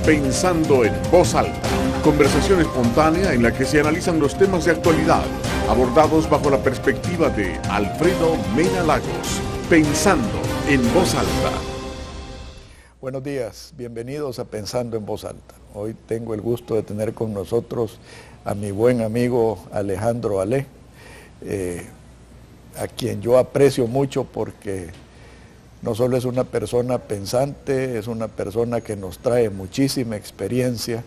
Pensando en Voz Alta, conversación espontánea en la que se analizan los temas de actualidad, abordados bajo la perspectiva de Alfredo Mena Lagos. Pensando en Voz Alta. Buenos días, bienvenidos a Pensando en Voz Alta. Hoy tengo el gusto de tener con nosotros a mi buen amigo Alejandro Ale, a quien yo aprecio mucho porque no solo es una persona pensante, es una persona que nos trae muchísima experiencia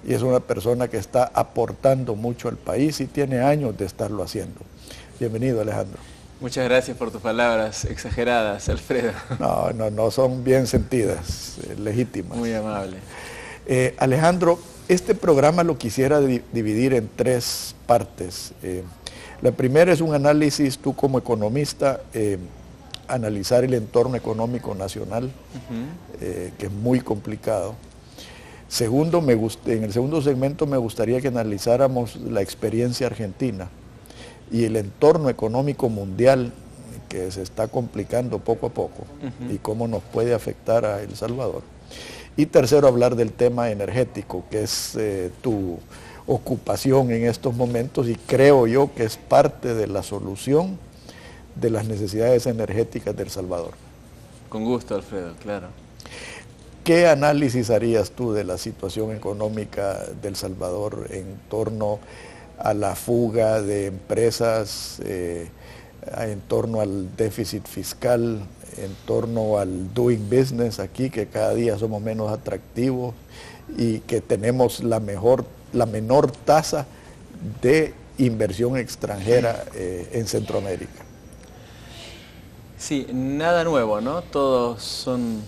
y es una persona que está aportando mucho al país y tiene años de estarlo haciendo. Bienvenido, Alejandro. Muchas gracias por tus palabras exageradas, Alfredo. No, son bien sentidas, legítimas. Muy amable. Alejandro, este programa lo quisiera dividir en tres partes. La primera es un análisis, tú como economista, analizar el entorno económico nacional, que es muy complicado. Segundo, en el segundo segmento me gustaría que analizáramos la experiencia argentina y el entorno económico mundial que se está complicando poco a poco y cómo nos puede afectar a El Salvador. Y tercero, hablar del tema energético, que es tu ocupación en estos momentos y creo yo que es parte de la solución de las necesidades energéticas de El Salvador. Con gusto, Alfredo, claro. ¿Qué análisis harías tú de la situación económica de El Salvador en torno a la fuga de empresas, en torno al déficit fiscal, en torno al doing business aquí, que cada día somos menos atractivos y que tenemos la menor tasa de inversión extranjera en Centroamérica? Sí, nada nuevo, ¿no? Todos son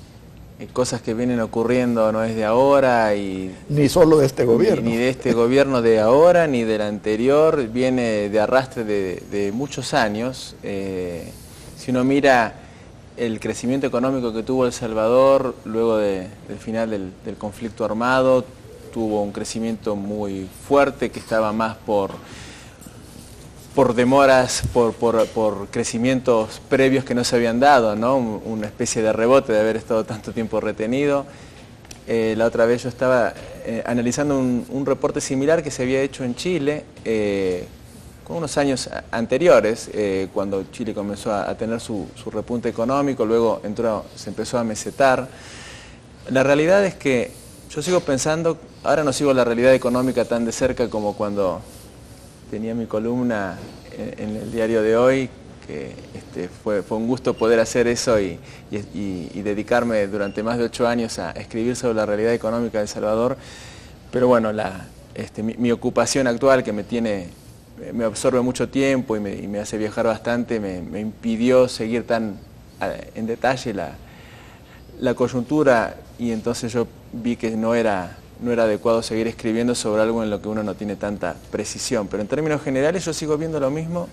cosas que vienen ocurriendo, no es de ahora y... Ni solo de este gobierno. Ni de este gobierno de ahora, ni del anterior, viene de arrastre de muchos años. Si uno mira el crecimiento económico que tuvo El Salvador luego del final del conflicto armado, tuvo un crecimiento muy fuerte que estaba más por demoras, por crecimientos previos que no se habían dado, ¿no? Una especie de rebote de haber estado tanto tiempo retenido. La otra vez yo estaba analizando un reporte similar que se había hecho en Chile con unos años anteriores, cuando Chile comenzó a tener su repunte económico, luego se empezó a mesetar. La realidad es que yo sigo pensando, ahora no sigo la realidad económica tan de cerca como cuando tenía mi columna en el diario de hoy, que fue un gusto poder hacer eso y dedicarme durante más de 8 años a escribir sobre la realidad económica de El Salvador. Pero bueno, mi ocupación actual, que me absorbe mucho tiempo y me hace viajar bastante, me impidió seguir tan en detalle la coyuntura, y entonces yo vi que no era adecuado seguir escribiendo sobre algo en lo que uno no tiene tanta precisión. Pero en términos generales yo sigo viendo lo mismo.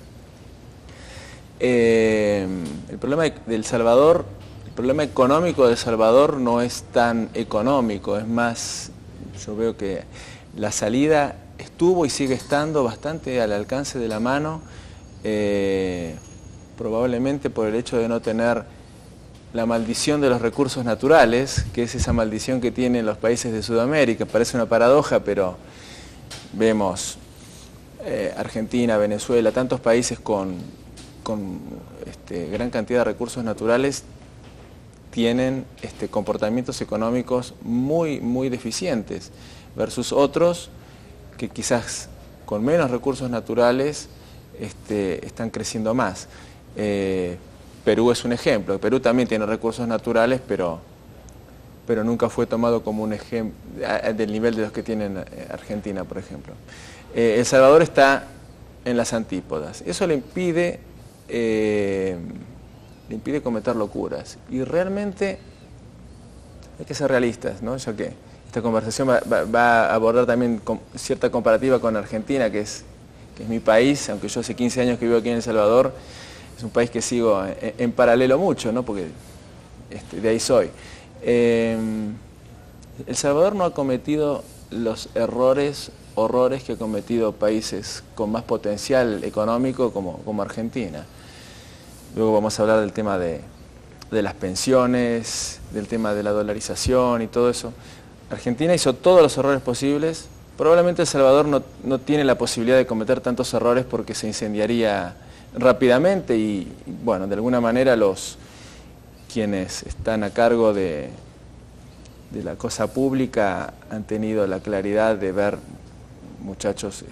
El problema de El Salvador, el problema económico de El Salvador no es tan económico, es más, yo veo que la salida estuvo y sigue estando bastante al alcance de la mano, probablemente por el hecho de no tener la maldición de los recursos naturales, que es esa maldición que tienen los países de Sudamérica. Parece una paradoja, pero vemos Argentina, Venezuela, tantos países con gran cantidad de recursos naturales tienen comportamientos económicos muy, muy deficientes, versus otros que quizás con menos recursos naturales están creciendo más. Perú es un ejemplo. Perú también tiene recursos naturales, pero nunca fue tomado como un ejemplo del nivel de los que tiene Argentina, por ejemplo. El Salvador está en las antípodas. Eso le impide cometer locuras. Y realmente hay que ser realistas, ¿no? Ya que esta conversación va a abordar también cierta comparativa con Argentina, que es mi país, aunque yo hace 15 años que vivo aquí en El Salvador. Es un país que sigo en paralelo mucho, ¿no? Porque de ahí soy. El Salvador no ha cometido los horrores que ha cometido países con más potencial económico como Argentina. Luego vamos a hablar del tema de las pensiones, del tema de la dolarización y todo eso. Argentina hizo todos los errores posibles. Probablemente El Salvador no tiene la posibilidad de cometer tantos errores porque se incendiaría rápidamente y bueno, de alguna manera quienes están a cargo de la cosa pública han tenido la claridad de ver, muchachos,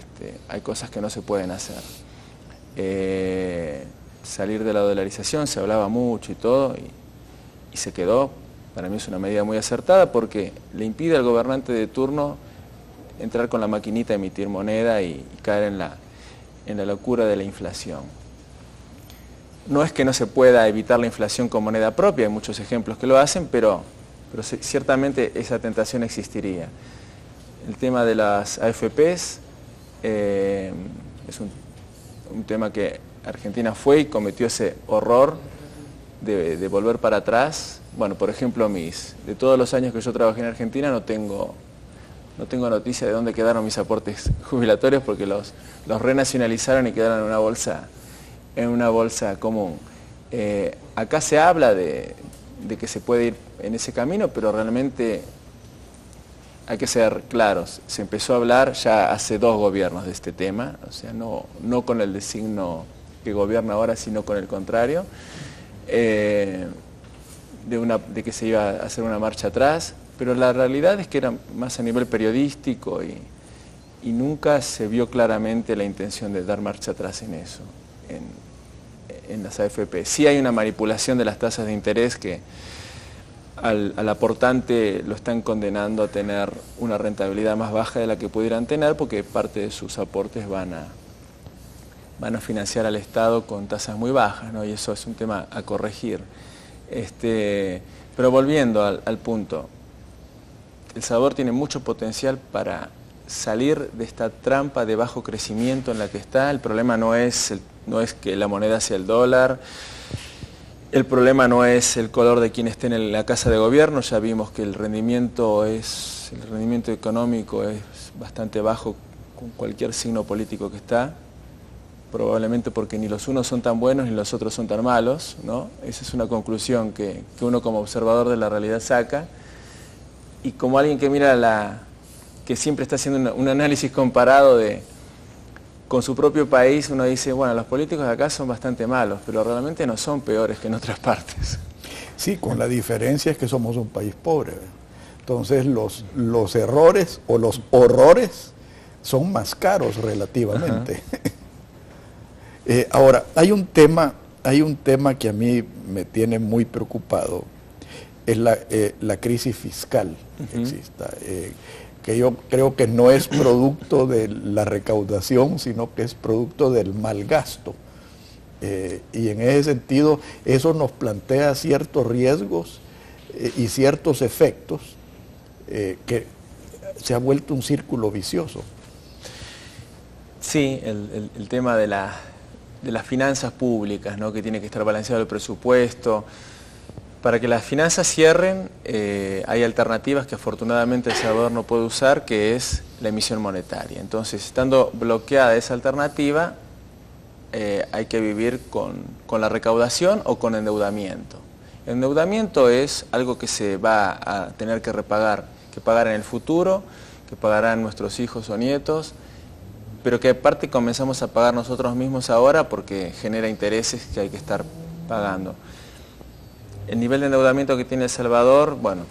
hay cosas que no se pueden hacer. Salir de la dolarización, se hablaba mucho y todo, y se quedó. Para mí es una medida muy acertada porque le impide al gobernante de turno entrar con la maquinita, emitir moneda y caer en la locura de la inflación. No es que no se pueda evitar la inflación con moneda propia, hay muchos ejemplos que lo hacen, pero ciertamente esa tentación existiría. El tema de las AFPs es un tema que Argentina fue y cometió ese horror de volver para atrás. Bueno, por ejemplo, de todos los años que yo trabajé en Argentina no tengo noticia de dónde quedaron mis aportes jubilatorios porque los renacionalizaron y quedaron en una bolsa común. Acá se habla de que se puede ir en ese camino, pero realmente hay que ser claros. Se empezó a hablar ya hace 2 gobiernos de este tema, o sea, no con el designo que gobierna ahora, sino con el contrario, de que se iba a hacer una marcha atrás, pero la realidad es que era más a nivel periodístico y nunca se vio claramente la intención de dar marcha atrás en eso, en las AFP. Sí hay una manipulación de las tasas de interés que al aportante lo están condenando a tener una rentabilidad más baja de la que pudieran tener porque parte de sus aportes van a financiar al Estado con tasas muy bajas, ¿no? Y eso es un tema a corregir. Pero volviendo al punto, El Salvador tiene mucho potencial para salir de esta trampa de bajo crecimiento en la que está. El problema no es que la moneda sea el dólar, el problema no es el color de quien esté en la casa de gobierno. Ya vimos que el rendimiento económico es bastante bajo con cualquier signo político que está, probablemente porque ni los unos son tan buenos ni los otros son tan malos, ¿no? Esa es una conclusión que uno como observador de la realidad saca, y como alguien que mira que siempre está haciendo un análisis comparado con su propio país, uno dice, bueno, los políticos de acá son bastante malos, pero realmente no son peores que en otras partes. Sí, con la diferencia es que somos un país pobre. Entonces los errores o los horrores son más caros relativamente. Ahora, hay un tema que a mí me tiene muy preocupado, es la crisis fiscal que exista, que yo creo que no es producto de la recaudación, sino que es producto del mal gasto. Y en ese sentido, eso nos plantea ciertos riesgos y ciertos efectos que se ha vuelto un círculo vicioso. Sí, el tema de las finanzas públicas, ¿no? Que tiene que estar balanceado el presupuesto. Para que las finanzas cierren, hay alternativas que afortunadamente El Salvador no puede usar, que es la emisión monetaria. Entonces, estando bloqueada esa alternativa, hay que vivir con la recaudación o con endeudamiento. El endeudamiento es algo que se va a tener que pagar en el futuro, que pagarán nuestros hijos o nietos, pero que aparte comenzamos a pagar nosotros mismos ahora porque genera intereses que hay que estar pagando. El nivel de endeudamiento que tiene El Salvador, bueno,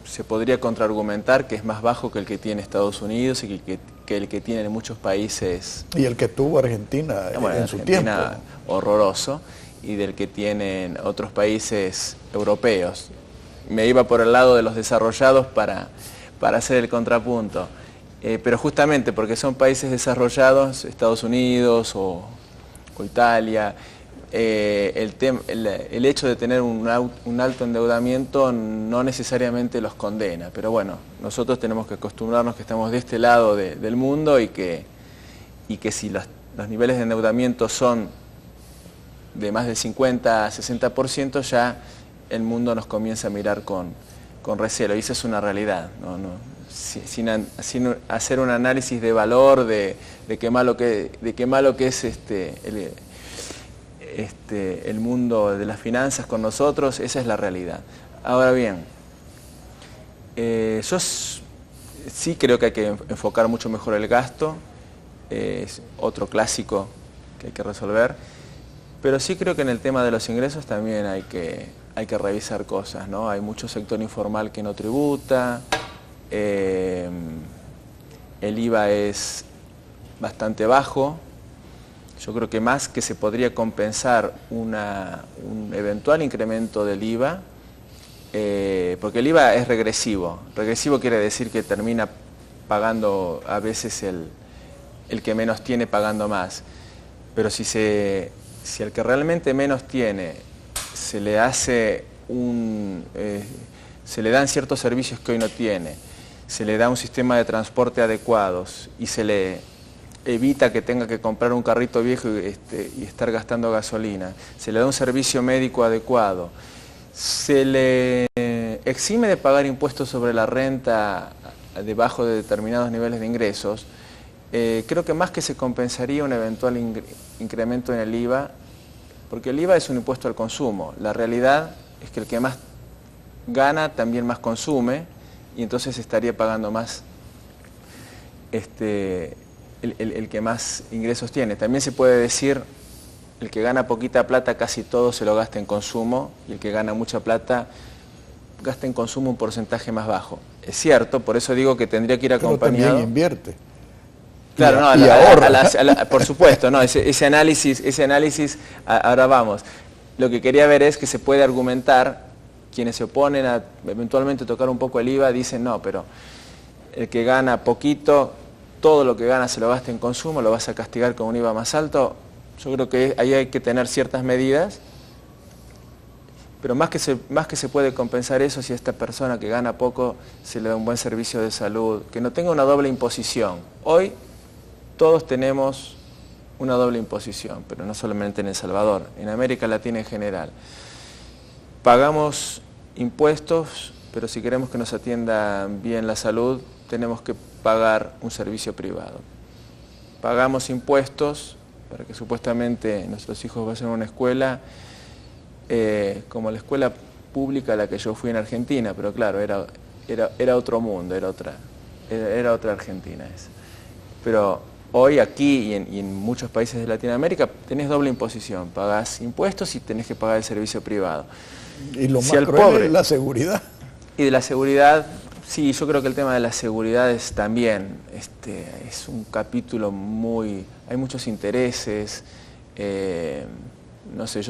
se podría contraargumentar que es más bajo que el que tiene Estados Unidos y que el que tienen muchos países. Y el que tuvo Argentina en su tiempo. Horroroso, y del que tienen otros países europeos. Me iba por el lado de los desarrollados para hacer el contrapunto. Pero justamente porque son países desarrollados, Estados Unidos o Italia, el hecho de tener un alto endeudamiento no necesariamente los condena, pero bueno, nosotros tenemos que acostumbrarnos que estamos de este lado del mundo y que si los niveles de endeudamiento son de más del 50-60%, ya el mundo nos comienza a mirar con recelo, y esa es una realidad, sin hacer un análisis de valor de qué malo que es el mundo de las finanzas con nosotros. Esa es la realidad. Ahora bien, yo Sí creo que hay que enfocar mucho mejor el gasto, es otro clásico que hay que resolver, pero sí creo que en el tema de los ingresos también hay que revisar cosas, ¿no? Hay mucho sector informal que no tributa, el IVA es bastante bajo. Yo creo que más que se podría compensar un eventual incremento del IVA, porque el IVA es regresivo. Regresivo quiere decir que termina pagando a veces el que menos tiene pagando más. Pero si al que realmente menos tiene se le hace se le dan ciertos servicios que hoy no tiene, se le da un sistema de transporte adecuados y se le evita que tenga que comprar un carrito viejo y estar gastando gasolina, se le da un servicio médico adecuado, se le exime de pagar impuestos sobre la renta debajo de determinados niveles de ingresos, creo que más que se compensaría un eventual incremento en el IVA, porque el IVA es un impuesto al consumo. La realidad es que el que más gana también más consume y entonces estaría pagando más el que más ingresos tiene. También se puede decir, el que gana poquita plata casi todo se lo gasta en consumo y el que gana mucha plata gasta en consumo un porcentaje más bajo. Es cierto, por eso digo que tendría que ir acompañado. Pero también invierte. Claro, no, por supuesto, no, ese análisis, ahora vamos. Lo que quería ver es que se puede argumentar, quienes se oponen a eventualmente tocar un poco el IVA, dicen no, pero el que gana poquito, todo lo que gana se lo gasta en consumo, lo vas a castigar con un IVA más alto. Yo creo que ahí hay que tener ciertas medidas, pero más que se puede compensar eso si a esta persona que gana poco se le da un buen servicio de salud, que no tenga una doble imposición. Hoy todos tenemos una doble imposición, pero no solamente en El Salvador, en América Latina en general. Pagamos impuestos, pero si queremos que nos atienda bien la salud, tenemos que pagar un servicio privado. Pagamos impuestos para que supuestamente nuestros hijos vayan a una escuela, como la escuela pública a la que yo fui en Argentina, pero claro, era otro mundo, era otra Argentina esa. Pero hoy aquí y en muchos países de Latinoamérica tenés doble imposición, pagás impuestos y tenés que pagar el servicio privado. Y lo más cruel es la seguridad. Y de la seguridad, sí, yo creo que el tema de la seguridad es también, es un capítulo hay muchos intereses, no sé,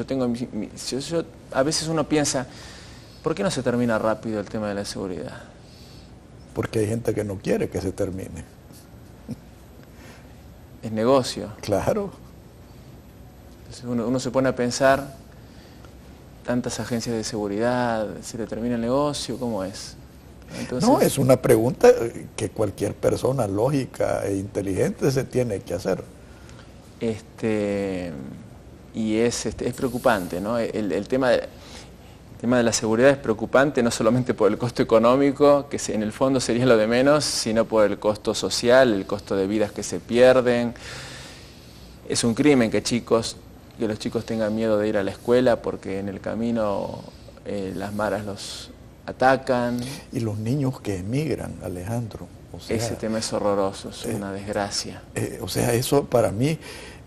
a veces uno piensa, ¿por qué no se termina rápido el tema de la seguridad? Porque hay gente que no quiere que se termine. Es negocio. Claro. Entonces uno se pone a pensar, tantas agencias de seguridad, ¿se le termina el negocio? ¿Cómo es? Entonces, no, es una pregunta que cualquier persona lógica e inteligente se tiene que hacer. Y es preocupante, ¿no? El tema de la seguridad es preocupante no solamente por el costo económico, que en el fondo sería lo de menos, sino por el costo social, el costo de vidas que se pierden. Es un crimen que los chicos tengan miedo de ir a la escuela porque en el camino las maras los atacan. Y los niños que emigran, Alejandro. O sea, ese tema es horroroso, es una desgracia. O sea, eso para mí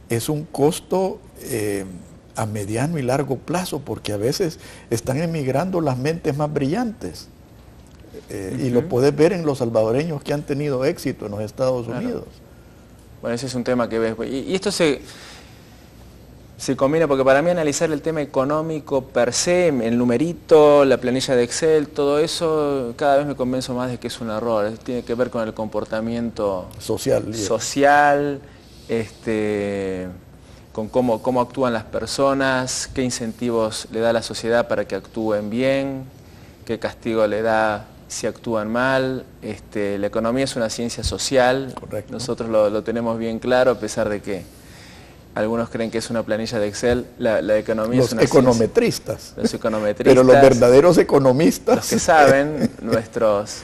es un costo a mediano y largo plazo, porque a veces están emigrando las mentes más brillantes. Y lo puedes ver en los salvadoreños que han tenido éxito en los Estados Unidos. Bueno, ese es un tema que ves. Y esto se combina, porque para mí analizar el tema económico per se, el numerito, la planilla de Excel, todo eso, cada vez me convenzo más de que es un error. Tiene que ver con el comportamiento social, con cómo actúan las personas, qué incentivos le da la sociedad para que actúen bien, qué castigo le da si actúan mal. La economía es una ciencia social. Correcto. Nosotros lo tenemos bien claro, a pesar de que algunos creen que es una planilla de Excel. La economía es una econometristas. ciencia. Los econometristas. Pero los verdaderos economistas. Los que saben, nuestros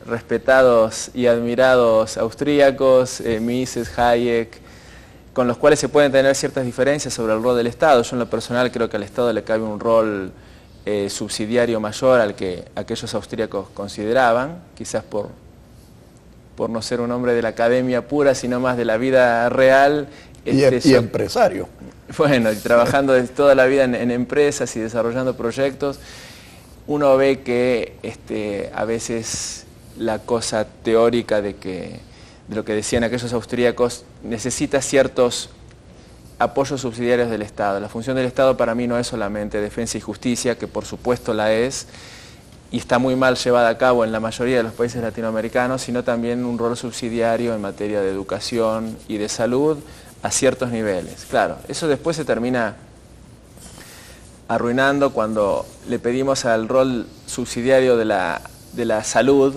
respetados y admirados austríacos, Mises, Hayek, con los cuales se pueden tener ciertas diferencias sobre el rol del Estado. Yo en lo personal creo que al Estado le cabe un rol subsidiario mayor al que aquellos austríacos consideraban, quizás por por no ser un hombre de la academia pura, sino más de la vida real. Y empresario. Bueno, y trabajando toda la vida en empresas y desarrollando proyectos, uno ve que a veces la cosa teórica de lo que decían aquellos austríacos necesita ciertos apoyos subsidiarios del Estado. La función del Estado para mí no es solamente defensa y justicia, que por supuesto la es, y está muy mal llevada a cabo en la mayoría de los países latinoamericanos, sino también un rol subsidiario en materia de educación y de salud a ciertos niveles. Claro, eso después se termina arruinando cuando le pedimos al rol subsidiario de la salud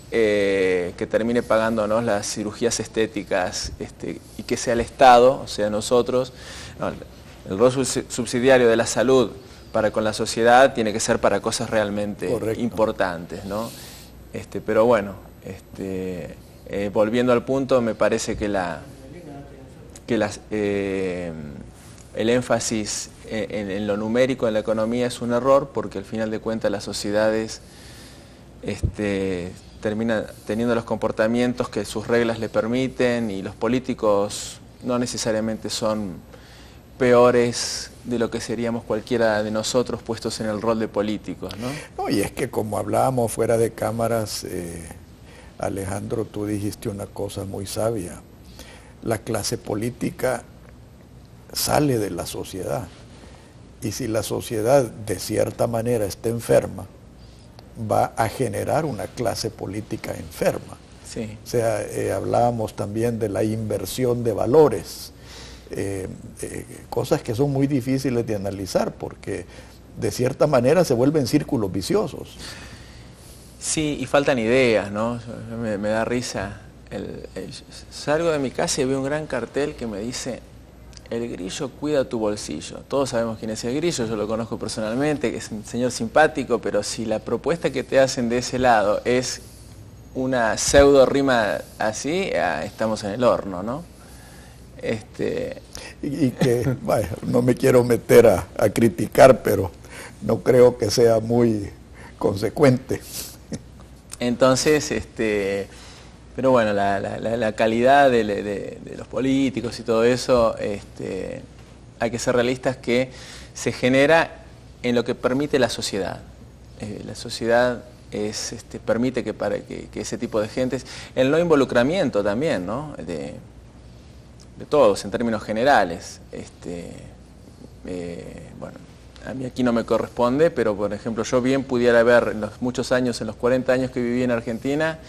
que termine pagándonos las cirugías estéticas y que sea el Estado, o sea nosotros. No, el rol subsidiario de la salud para con la sociedad tiene que ser para cosas realmente importantes, ¿no? Pero bueno, volviendo al punto, me parece que el énfasis en lo numérico en la economía es un error, porque al final de cuentas las sociedades terminan teniendo los comportamientos que sus reglas le permiten, y los políticos no necesariamente son peores de lo que seríamos cualquiera de nosotros puestos en el rol de políticos, ¿no? No, y es que como hablábamos fuera de cámaras, Alejandro, tú dijiste una cosa muy sabia. La clase política sale de la sociedad, y si la sociedad de cierta manera está enferma, va a generar una clase política enferma. Sí. O sea, hablábamos también de la inversión de valores, cosas que son muy difíciles de analizar porque de cierta manera se vuelven círculos viciosos. Sí, y faltan ideas, ¿no? Me da risa. Salgo de mi casa y veo un gran cartel que me dice: el grillo cuida tu bolsillo. Todos sabemos quién es el grillo, yo lo conozco personalmente, que es un señor simpático, pero si la propuesta que te hacen de ese lado es una pseudo rima así, estamos en el horno, ¿no? Y que, bueno, no me quiero meter a criticar, pero no creo que sea muy consecuente. Entonces, pero bueno, la calidad de los políticos y todo eso, hay que ser realistas, que se genera en lo que permite la sociedad. La sociedad permite que ese tipo de gentes, el no involucramiento también, ¿no? de todos en términos generales. Bueno, a mí aquí no me corresponde, pero por ejemplo yo bien pudiera haber, en los muchos años, en los 40 años que viví en Argentina,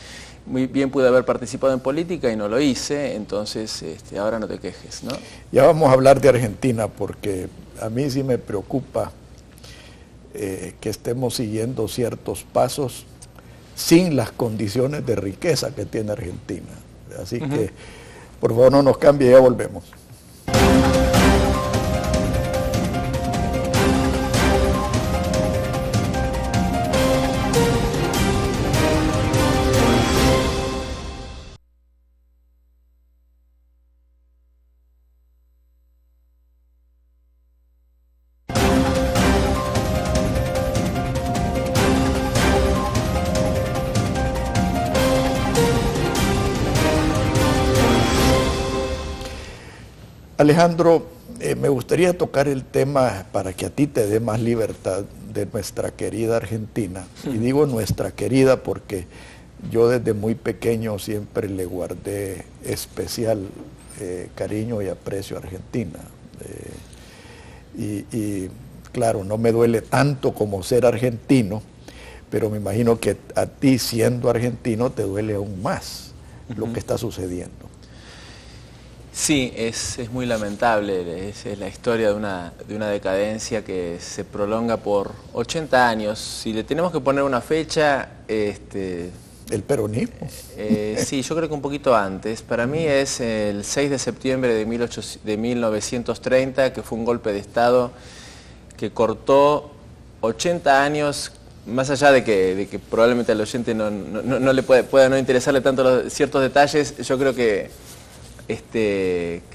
muy bien pude haber participado en política y no lo hice, entonces ahora no te quejes, ¿no? Ya vamos a hablar de Argentina, porque a mí sí me preocupa que estemos siguiendo ciertos pasos sin las condiciones de riqueza que tiene Argentina. Así que, por favor, no nos cambie, ya volvemos. Alejandro, me gustaría tocar el tema, para que a ti te dé más libertad, de nuestra querida Argentina. Y digo nuestra querida porque yo desde muy pequeño siempre le guardé especial cariño y aprecio a Argentina. Y claro, no me duele tanto como ser argentino, pero me imagino que a ti, siendo argentino, te duele aún más lo que está sucediendo. Sí, es muy lamentable, es la historia de una decadencia que se prolonga por 80 años. Si le tenemos que poner una fecha... ¿El peronismo? Sí, yo creo que un poquito antes. Para mí es el 6 de septiembre de 1930, que fue un golpe de Estado que cortó 80 años, más allá de que probablemente al oyente no le pueda no interesarle tanto ciertos detalles. Yo creo que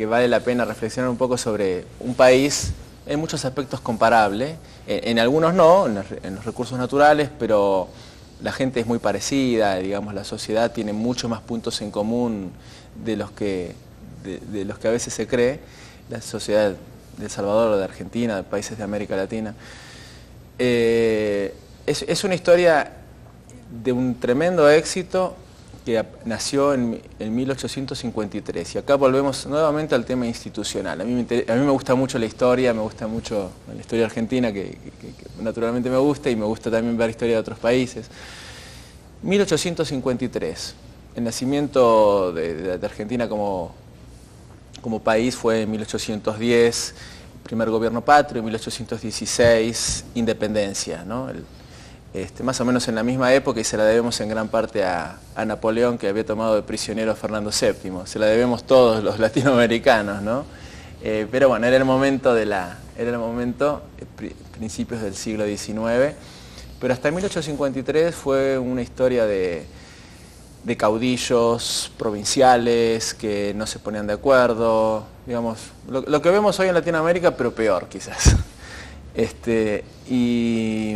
vale la pena reflexionar un poco sobre un país en muchos aspectos comparable, en algunos no, en los recursos naturales, pero la gente es muy parecida, digamos, la sociedad tiene muchos más puntos en común de los que a veces se cree, la sociedad de El Salvador o de Argentina, de países de América Latina. Es una historia de un tremendo éxito que nació en 1853, y acá volvemos nuevamente al tema institucional. A mí me gusta mucho la historia, me gusta mucho la historia argentina, que naturalmente me gusta, y me gusta también ver historia de otros países. 1853, el nacimiento de Argentina como país fue en 1810, primer gobierno patrio, en 1816, independencia, ¿no? Más o menos en la misma época, y se la debemos en gran parte a Napoleón, que había tomado de prisionero a Fernando VII. Se la debemos todos los latinoamericanos, ¿no? Pero bueno, era el momento, principios del siglo XIX, pero hasta 1853 fue una historia de caudillos provinciales que no se ponían de acuerdo, digamos, lo que vemos hoy en Latinoamérica, pero peor quizás. Y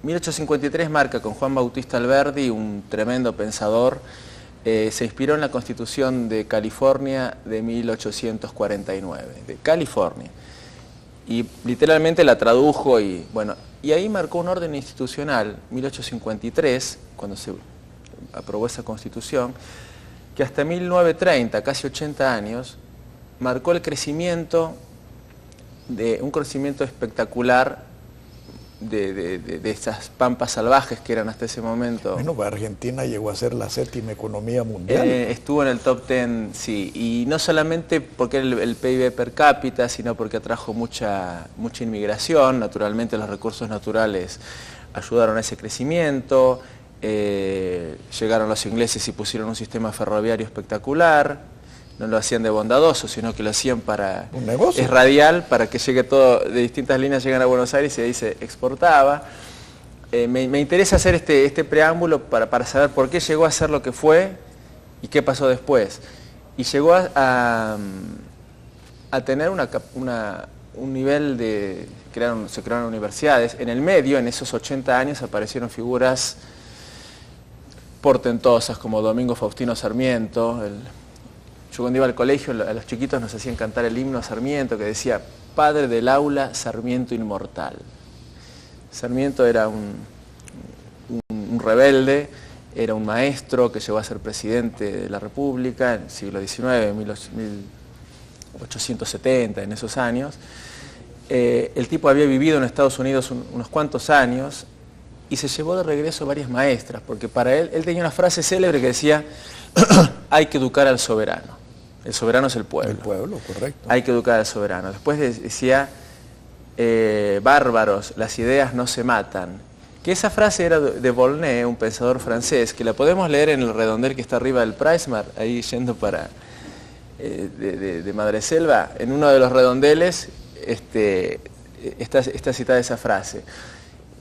1853 marca con Juan Bautista Alberdi, un tremendo pensador, se inspiró en la Constitución de California de 1849, de California, y literalmente la tradujo, y bueno, y ahí marcó un orden institucional, 1853, cuando se aprobó esa Constitución, que hasta 1930, casi 80 años, marcó el crecimiento, un crecimiento espectacular de estas pampas salvajes que eran hasta ese momento. Bueno, Argentina llegó a ser la 7ª economía mundial. Estuvo en el top 10, sí, y no solamente porque era el PIB per cápita, sino porque atrajo mucha inmigración. Naturalmente los recursos naturales ayudaron a ese crecimiento. Llegaron los ingleses y pusieron un sistema ferroviario espectacular. No lo hacían de bondadoso, sino que lo hacían para... un negocio. Es radial, para que llegue todo, de distintas líneas llegan a Buenos Aires, y ahí se exportaba. Me interesa hacer este preámbulo para saber por qué llegó a ser lo que fue y qué pasó después. Y llegó a tener un nivel de... se crearon universidades. En el medio, en esos 80 años, aparecieron figuras portentosas como Domingo Faustino Sarmiento. Yo cuando iba al colegio, a los chiquitos nos hacían cantar el himno a Sarmiento, que decía: padre del aula, Sarmiento inmortal. Sarmiento era un rebelde, era un maestro que llegó a ser presidente de la República en el siglo XIX, 1870, en esos años. El tipo había vivido en Estados Unidos unos cuantos años y se llevó de regreso varias maestras, porque para él tenía una frase célebre que decía: hay que educar al soberano. El soberano es el pueblo. El pueblo, correcto. Hay que educar al soberano. Después decía: bárbaros, las ideas no se matan. Que esa frase era de Volney, un pensador francés, que la podemos leer en el redondel que está arriba del Pricemar, ahí yendo para de Madreselva. En uno de los redondeles está citada esa frase.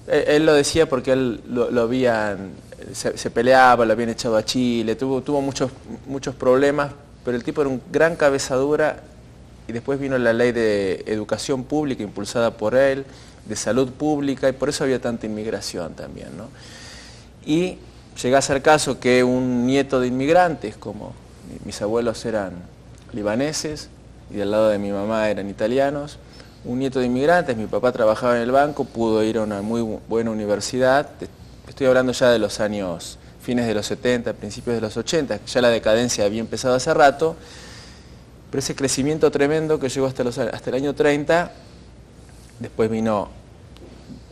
Él lo decía porque él lo habían, se peleaba, lo habían echado a Chile, tuvo muchos problemas, pero el tipo era un gran cabeza dura, y después vino la ley de educación pública impulsada por él, de salud pública, y por eso había tanta inmigración también, ¿no? Y llega a ser caso que un nieto de inmigrantes, como mis abuelos eran libaneses y del lado de mi mamá eran italianos, un nieto de inmigrantes, mi papá trabajaba en el banco, pudo ir a una muy buena universidad. Estoy hablando ya de los años, fines de los 70, principios de los 80, ya la decadencia había empezado hace rato, pero ese crecimiento tremendo que llegó hasta el año 30, después vino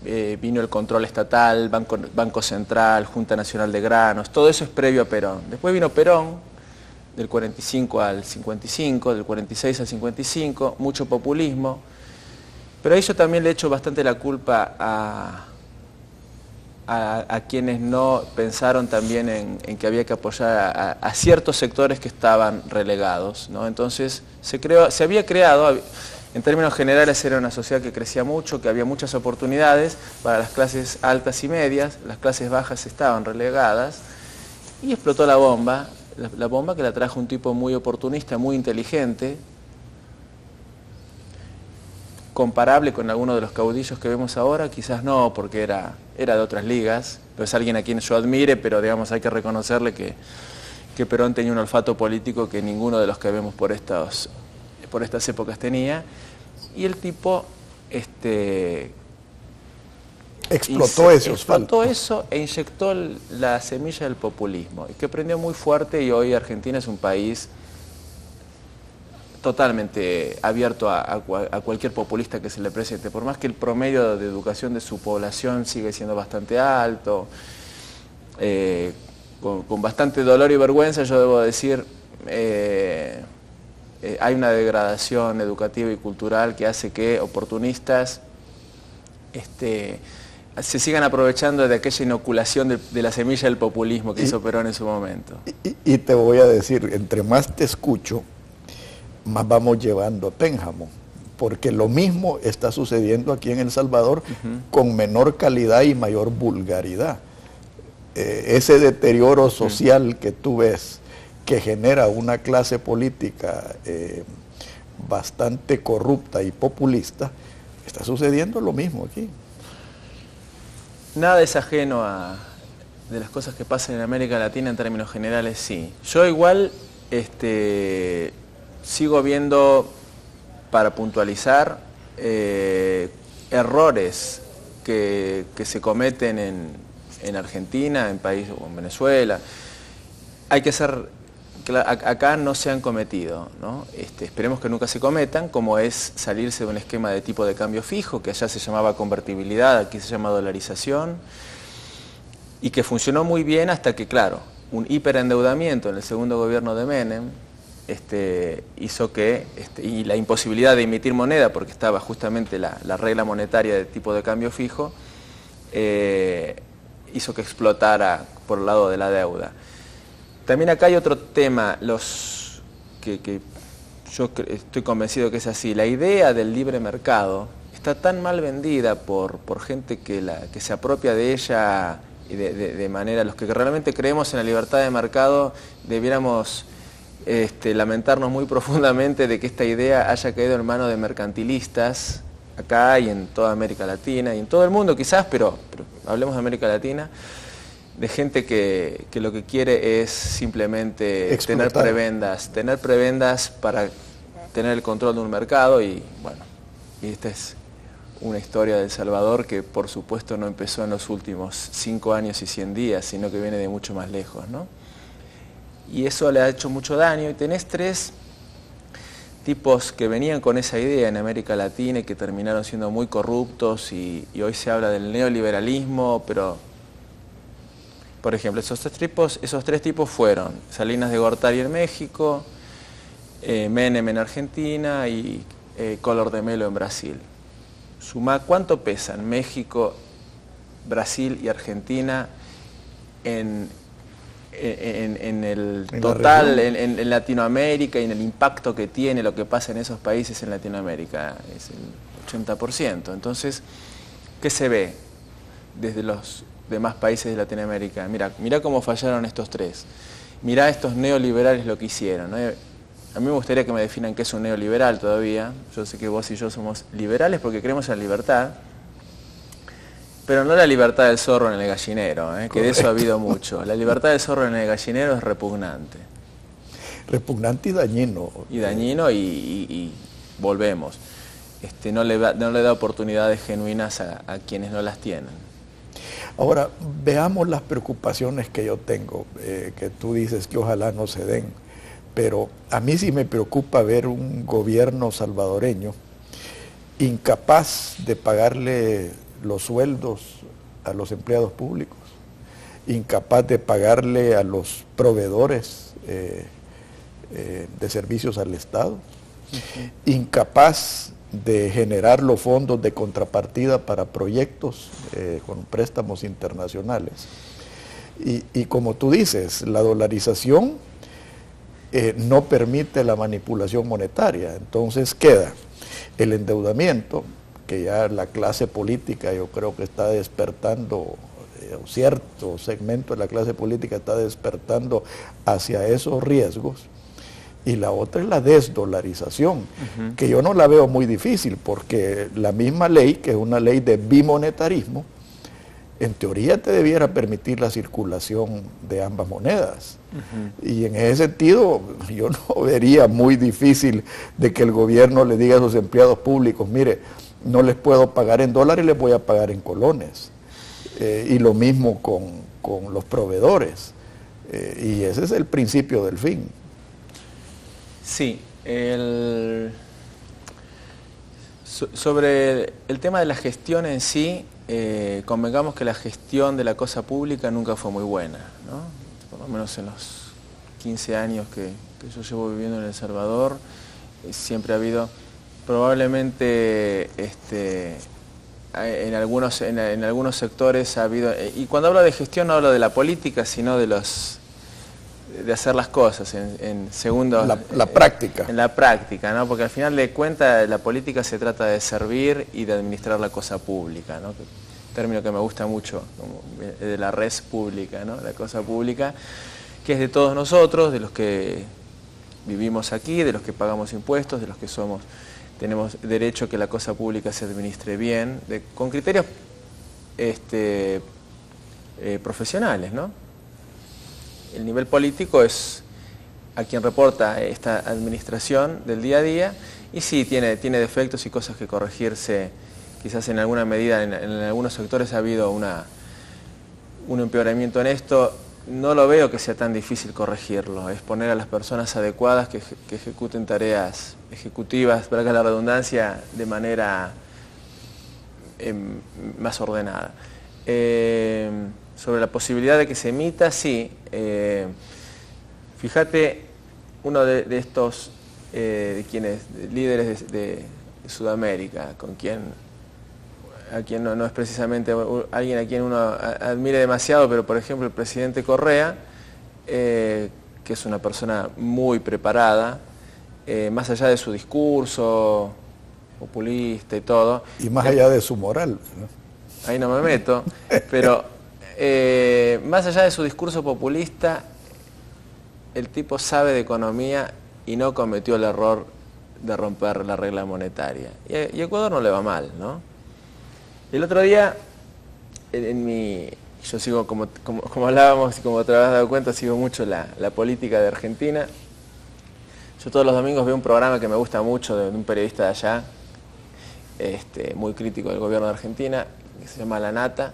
el control estatal, Banco Central, Junta Nacional de Granos, todo eso es previo a Perón. Después vino Perón, del 45 al 55, del 46 al 55, mucho populismo, pero a eso también le echo bastante la culpa a quienes no pensaron también en que había que apoyar a ciertos sectores que estaban relegados, ¿no? Entonces se había creado, en términos generales era una sociedad que crecía mucho, que había muchas oportunidades para las clases altas y medias, las clases bajas estaban relegadas, y explotó la bomba que la trajo un tipo muy oportunista, muy inteligente, comparable con alguno de los caudillos que vemos ahora, quizás no, porque era de otras ligas, pero es alguien a quien yo admire, pero digamos hay que reconocerle que Perón tenía un olfato político que ninguno de los que vemos por estas épocas tenía, y el tipo explotó ese olfato. Explotó eso e inyectó la semilla del populismo, y que prendió muy fuerte, y hoy Argentina es un país totalmente abierto a cualquier populista que se le presente, por más que el promedio de educación de su población sigue siendo bastante alto, con bastante dolor y vergüenza, yo debo decir, hay una degradación educativa y cultural que hace que oportunistas se sigan aprovechando de aquella inoculación de la semilla del populismo que hizo Perón en su momento. Y te voy a decir, entre más te escucho, más vamos llevando a Pénjamo, porque lo mismo está sucediendo aquí en El Salvador, con menor calidad y mayor vulgaridad. Ese deterioro social que tú ves, que genera una clase política bastante corrupta y populista, está sucediendo lo mismo aquí. Nada es ajeno de las cosas que pasan en América Latina en términos generales, sí. Yo igual sigo viendo, para puntualizar, errores que se cometen en Argentina, en países como en Venezuela. Hay que ser, acá no se han cometido, ¿no? Esperemos que nunca se cometan, como es salirse de un esquema de tipo de cambio fijo, que allá se llamaba convertibilidad, aquí se llama dolarización, y que funcionó muy bien hasta que, claro, un hiperendeudamiento en el segundo gobierno de Menem hizo que, y la imposibilidad de emitir moneda, porque estaba justamente la regla monetaria de tipo de cambio fijo, hizo que explotara por el lado de la deuda. También acá hay otro tema, que yo estoy convencido que es así. La idea del libre mercado está tan mal vendida por gente que se apropia de ella de manera, los que realmente creemos en la libertad de mercado, debiéramos lamentarnos muy profundamente de que esta idea haya caído en manos de mercantilistas, acá y en toda América Latina, y en todo el mundo quizás, pero hablemos de América Latina, de gente que lo que quiere es simplemente tener prebendas para tener el control de un mercado. Y bueno, y esta es una historia de El Salvador que por supuesto no empezó en los últimos 5 años y 100 días, sino que viene de mucho más lejos, ¿no? Y eso le ha hecho mucho daño, y tenés 3 tipos que venían con esa idea en América Latina y que terminaron siendo muy corruptos, y hoy se habla del neoliberalismo, pero por ejemplo, esos 3 tipos fueron Salinas de Gortari en México, Menem en Argentina y Collor de Mello en Brasil. Sumá cuánto pesan México, Brasil y Argentina en el total, en Latinoamérica, y en el impacto que tiene lo que pasa en esos países en Latinoamérica. Es el 80%. Entonces, ¿qué se ve desde los demás países de Latinoamérica? Mirá cómo fallaron estos 3. Mirá estos neoliberales lo que hicieron, ¿no? A mí me gustaría que me definan qué es un neoliberal todavía. Yo sé que vos y yo somos liberales porque creemos en la libertad, pero no la libertad del zorro en el gallinero, que de eso ha habido mucho. La libertad del zorro en el gallinero es repugnante. Repugnante y dañino. Y dañino, y volvemos. No le da oportunidades genuinas a quienes no las tienen. Ahora, veamos las preocupaciones que yo tengo, que tú dices que ojalá no se den, pero a mí sí me preocupa ver un gobierno salvadoreño incapaz de pagarle los sueldos a los empleados públicos, incapaz de pagarle a los proveedores de servicios al Estado, incapaz de generar los fondos de contrapartida para proyectos con préstamos internacionales. Y como tú dices, la dolarización no permite la manipulación monetaria, entonces queda el endeudamiento, que ya la clase política yo creo que está despertando, cierto segmento de la clase política está despertando hacia esos riesgos, y la otra es la desdolarización, que yo no la veo muy difícil, porque la misma ley, que es una ley de bimonetarismo, en teoría te debiera permitir la circulación de ambas monedas. Y en ese sentido, yo no vería muy difícil de que el gobierno le diga a sus empleados públicos, mire, no les puedo pagar en dólares, les voy a pagar en colones. Y lo mismo con los proveedores. Y ese es el principio del fin. Sí, sobre el tema de la gestión en sí, convengamos que la gestión de la cosa pública nunca fue muy buena, ¿no? Por lo menos en los 15 años que yo llevo viviendo en El Salvador, siempre ha habido, probablemente en algunos sectores ha habido, y cuando hablo de gestión no hablo de la política, sino de hacer las cosas en segundos. La práctica. En la práctica, ¿no? Porque al final de cuentas la política se trata de servir y de administrar la cosa pública, ¿no? Término que me gusta mucho, como de la res pública, ¿no? La cosa pública, que es de todos nosotros, de los que vivimos aquí, de los que pagamos impuestos, de los que tenemos derecho a que la cosa pública se administre bien, con criterios profesionales, ¿no? El nivel político es a quien reporta esta administración del día a día, y sí, tiene defectos y cosas que corregirse. Quizás en alguna medida, en algunos sectores ha habido un empeoramiento en esto. No lo veo que sea tan difícil corregirlo, es poner a las personas adecuadas que ejecuten tareas ejecutivas, para que la redundancia, de manera más ordenada. Sobre la posibilidad de que se emita, sí. Fíjate, uno de estos líderes de Sudamérica, a quien no es precisamente alguien a quien uno admire demasiado, pero por ejemplo el presidente Correa, que es una persona muy preparada, más allá de su discurso populista y todo. Y más allá de su moral, ¿no? Ahí no me meto, pero más allá de su discurso populista, el tipo sabe de economía y no cometió el error de romper la regla monetaria. Y a Ecuador no le va mal, ¿no? El otro día, yo sigo, como hablábamos y como te habrás dado cuenta, sigo mucho la política de Argentina. Yo todos los domingos veo un programa que me gusta mucho de un periodista de allá, muy crítico del gobierno de Argentina, que se llama La Nata.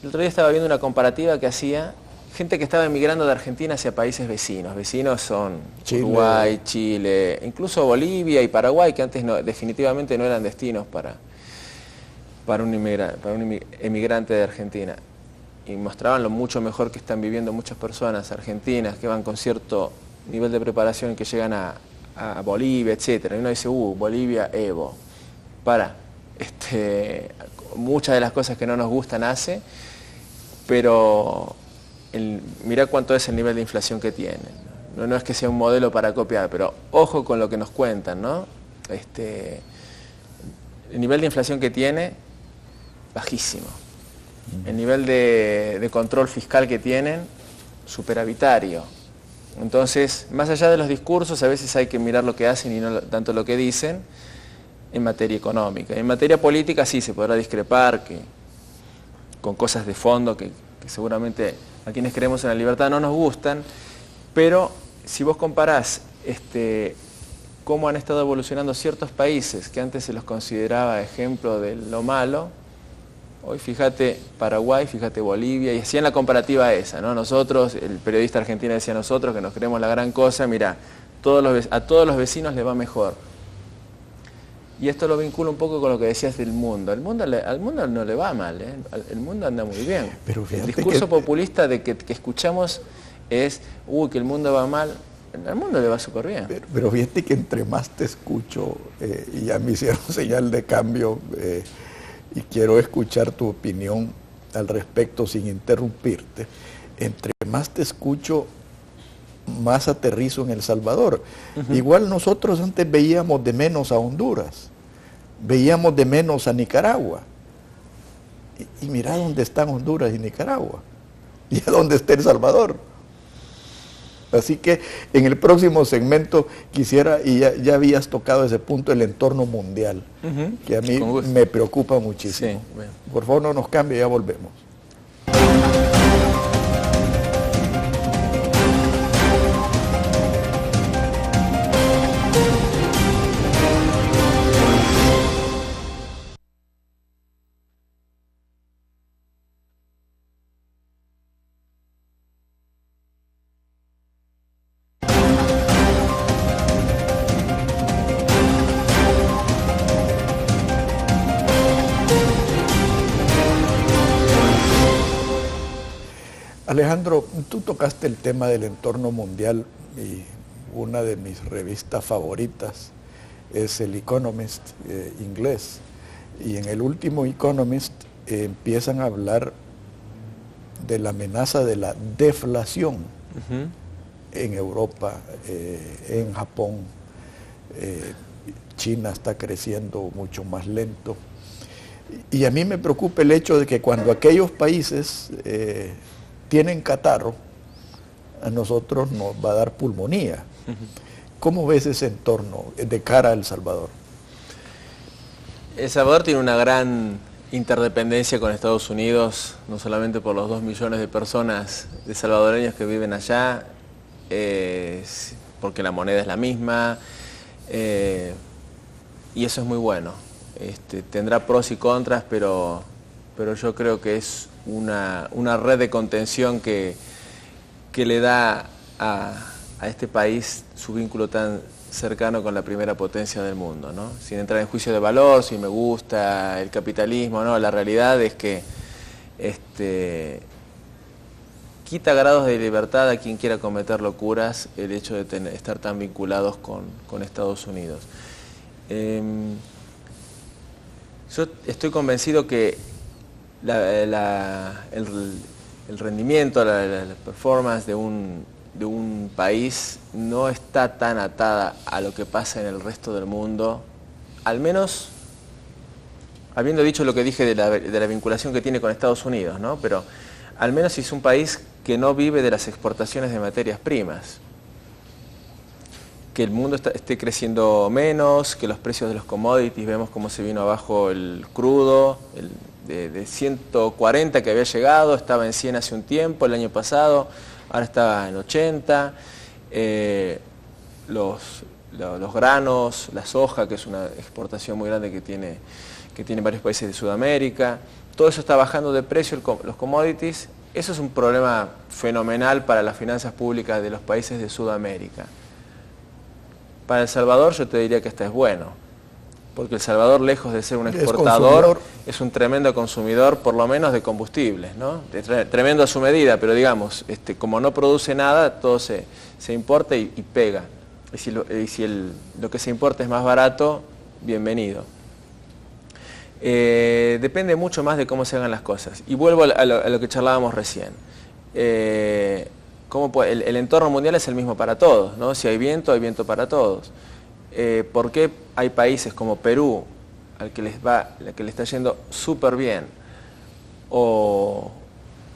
El otro día estaba viendo una comparativa que hacía gente que estaba emigrando de Argentina hacia países vecinos. Vecinos son Chile, Uruguay, Chile, incluso Bolivia y Paraguay, que antes definitivamente no eran destinos para un emigrante de Argentina. Y mostraban lo mucho mejor que están viviendo muchas personas argentinas que van con cierto nivel de preparación, que llegan a Bolivia, etc. Y uno dice, Bolivia, Evo. Muchas de las cosas que no nos gustan hace, pero mirá cuánto es el nivel de inflación que tienen. No es que sea un modelo para copiar, pero ojo con lo que nos cuentan, ¿no? El nivel de inflación que tiene, bajísimo. El nivel de control fiscal que tienen, superavitario. Entonces, más allá de los discursos, a veces hay que mirar lo que hacen y no tanto lo que dicen en materia económica. En materia política sí se podrá discrepar, con cosas de fondo que seguramente a quienes creemos en la libertad no nos gustan, pero si vos comparás cómo han estado evolucionando ciertos países que antes se los consideraba ejemplo de lo malo, hoy fíjate Paraguay, fíjate Bolivia, y hacían la comparativa esa, ¿no? Nosotros, el periodista argentino decía nosotros, que nos creemos la gran cosa, mirá, a todos los vecinos les va mejor. Y esto lo vincula un poco con lo que decías del mundo. Al mundo no le va mal, ¿eh? El mundo anda muy bien. Pero el discurso populista que escuchamos es, que el mundo va mal. Al mundo le va súper bien. Pero fíjate que entre más te escucho, y ya me hicieron señal de cambio, y quiero escuchar tu opinión al respecto sin interrumpirte, entre más te escucho, más aterrizo en El Salvador. Igual nosotros antes veíamos de menos a Honduras, veíamos de menos a Nicaragua, y mira dónde están Honduras y Nicaragua, y a dónde está El Salvador. Así que en el próximo segmento quisiera, y ya habías tocado ese punto, el entorno mundial, que a mí me preocupa muchísimo. Sí, bueno. Por favor no nos cambie, ya volvemos. Alejandro, tú tocaste el tema del entorno mundial y una de mis revistas favoritas es el Economist inglés. Y en el último Economist empiezan a hablar de la amenaza de la deflación en Europa, en Japón. China está creciendo mucho más lento. Y a mí me preocupa el hecho de que cuando aquellos países tienen catarro, a nosotros nos va a dar pulmonía. ¿Cómo ves ese entorno de cara a El Salvador? El Salvador tiene una gran interdependencia con Estados Unidos, no solamente por los 2 millones de personas de salvadoreños que viven allá, porque la moneda es la misma, y eso es muy bueno. Tendrá pros y contras, pero yo creo que es una red de contención que le da a este país su vínculo tan cercano con la primera potencia del mundo, ¿no? Sin entrar en juicio de valor, si me gusta el capitalismo, no, la realidad es que quita grados de libertad a quien quiera cometer locuras el hecho de estar tan vinculados con Estados Unidos. Yo estoy convencido que el rendimiento, la performance de un país no está tan atada a lo que pasa en el resto del mundo, al menos habiendo dicho lo que dije de la vinculación que tiene con Estados Unidos, ¿no? Pero al menos si es un país que no vive de las exportaciones de materias primas, que el mundo esté creciendo menos, que los precios de los commodities, vemos cómo se vino abajo el crudo, de 140 que había llegado, estaba en 100 hace un tiempo, el año pasado, ahora está en 80, los granos, la soja, que es una exportación muy grande que tiene varios países de Sudamérica, todo eso está bajando de precio, los commodities. Eso es un problema fenomenal para las finanzas públicas de los países de Sudamérica. Para El Salvador yo te diría que es bueno, porque El Salvador, lejos de ser un exportador, es un tremendo consumidor, por lo menos de combustibles, ¿no? Tremendo a su medida, pero digamos, como no produce nada, todo se importa y pega. Y si lo que se importa es más barato, bienvenido. Depende mucho más de cómo se hagan las cosas. Y vuelvo a lo que charlábamos recién. El entorno mundial es el mismo para todos, ¿no? Si hay viento para todos. ¿Por qué hay países como Perú, al que le está yendo súper bien? O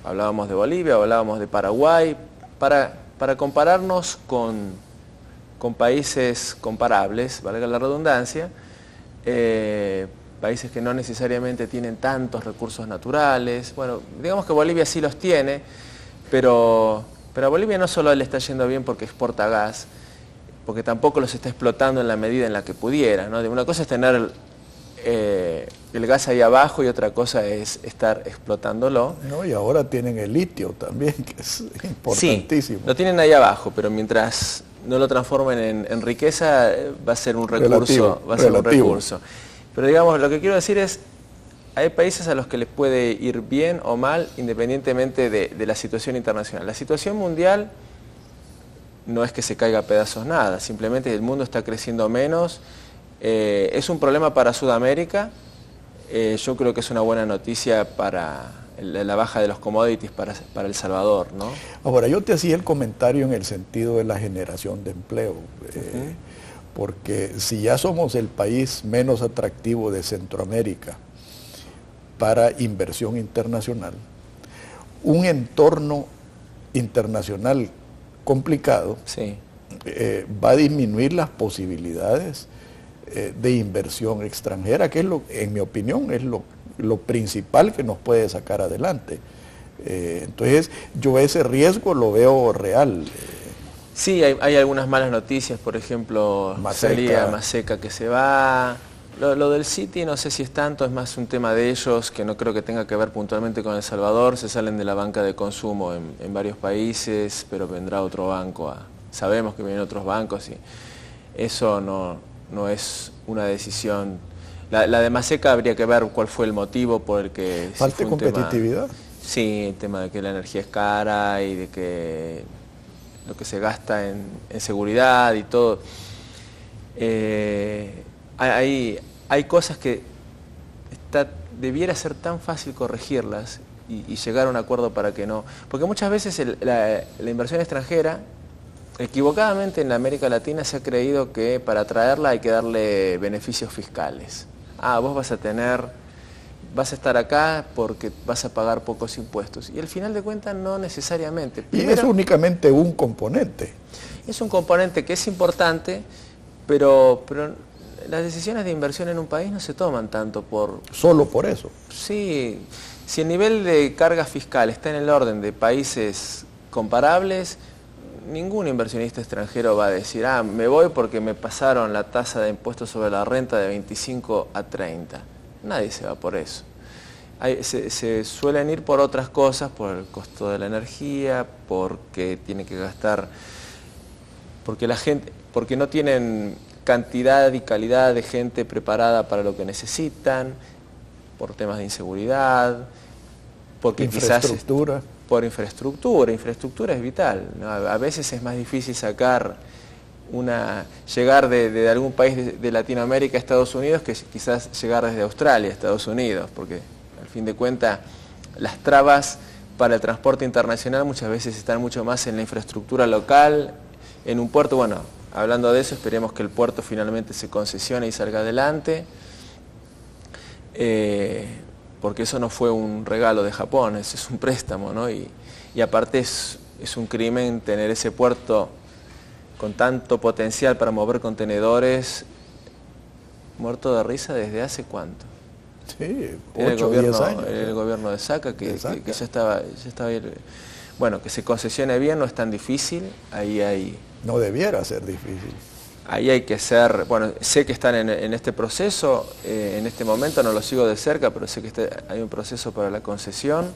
hablábamos de Bolivia, hablábamos de Paraguay, para compararnos con países comparables, valga la redundancia, países que no necesariamente tienen tantos recursos naturales. Bueno, digamos que Bolivia sí los tiene, pero a Bolivia no solo le está yendo bien porque exporta gas, porque tampoco los está explotando en la medida en la que pudiera, ¿no? Una cosa es tener el gas ahí abajo y otra cosa es estar explotándolo. No, y ahora tienen el litio también, que es importantísimo. Sí, lo tienen ahí abajo, pero mientras no lo transformen en riqueza, va a ser un recurso. Pero digamos, lo que quiero decir es, hay países a los que les puede ir bien o mal, independientemente de la situación internacional. La situación mundial no es que se caiga a pedazos nada, simplemente el mundo está creciendo menos. Es un problema para Sudamérica. Yo creo que es una buena noticia para la baja de los commodities para El Salvador, ¿no? Ahora, yo te hacía el comentario en el sentido de la generación de empleo, porque si ya somos el país menos atractivo de Centroamérica para inversión internacional, un entorno internacional complicado va a disminuir las posibilidades de inversión extranjera, que es en mi opinión, es lo principal que nos puede sacar adelante. Entonces, yo ese riesgo lo veo real. Sí, hay algunas malas noticias, por ejemplo, Maseca que se va. Lo del Citi no sé si es tanto, es más un tema de ellos, que no creo que tenga que ver puntualmente con El Salvador. Se salen de la banca de consumo en varios países, pero vendrá otro banco. Sabemos que vienen otros bancos y eso no es una decisión. La de Maseca habría que ver cuál fue el motivo por el que... ¿Falta competitividad? Sí, el tema de que la energía es cara y de que lo que se gasta en seguridad y todo. Hay cosas que debiera ser tan fácil corregirlas y llegar a un acuerdo para que no. Porque muchas veces la inversión extranjera, equivocadamente en la América Latina se ha creído que para atraerla hay que darle beneficios fiscales. Vos vas a estar acá porque vas a pagar pocos impuestos. Y al final de cuentas no necesariamente. Primero, y es únicamente un componente. Es un componente que es importante, pero las decisiones de inversión en un país no se toman tanto por... Solo por eso. Sí, si el nivel de carga fiscal está en el orden de países comparables, ningún inversionista extranjero va a decir, me voy porque me pasaron la tasa de impuestos sobre la renta de 25 a 30. Nadie se va por eso. Se suelen ir por otras cosas, por el costo de la energía, porque tiene que gastar, porque no tienen cantidad y calidad de gente preparada para lo que necesitan, por temas de inseguridad, porque infraestructura. Por infraestructura es vital, ¿no? A veces es más difícil llegar de algún país de Latinoamérica a Estados Unidos que quizás llegar desde Australia a Estados Unidos, porque al fin de cuentas las trabas para el transporte internacional muchas veces están mucho más en la infraestructura local, en un puerto. Bueno, hablando de eso, esperemos que el puerto finalmente se concesione y salga adelante, porque eso no fue un regalo de Japón, eso es un préstamo, ¿no? Y aparte es un crimen tener ese puerto con tanto potencial para mover contenedores, muerto de risa desde hace cuánto. Sí, 8 o 10 años. El gobierno de Saca, que ya estaba bueno, que se concesione bien no es tan difícil, no debiera ser difícil. Ahí hay que ser, bueno, sé que están en este proceso, en este momento no lo sigo de cerca, pero sé que hay un proceso para la concesión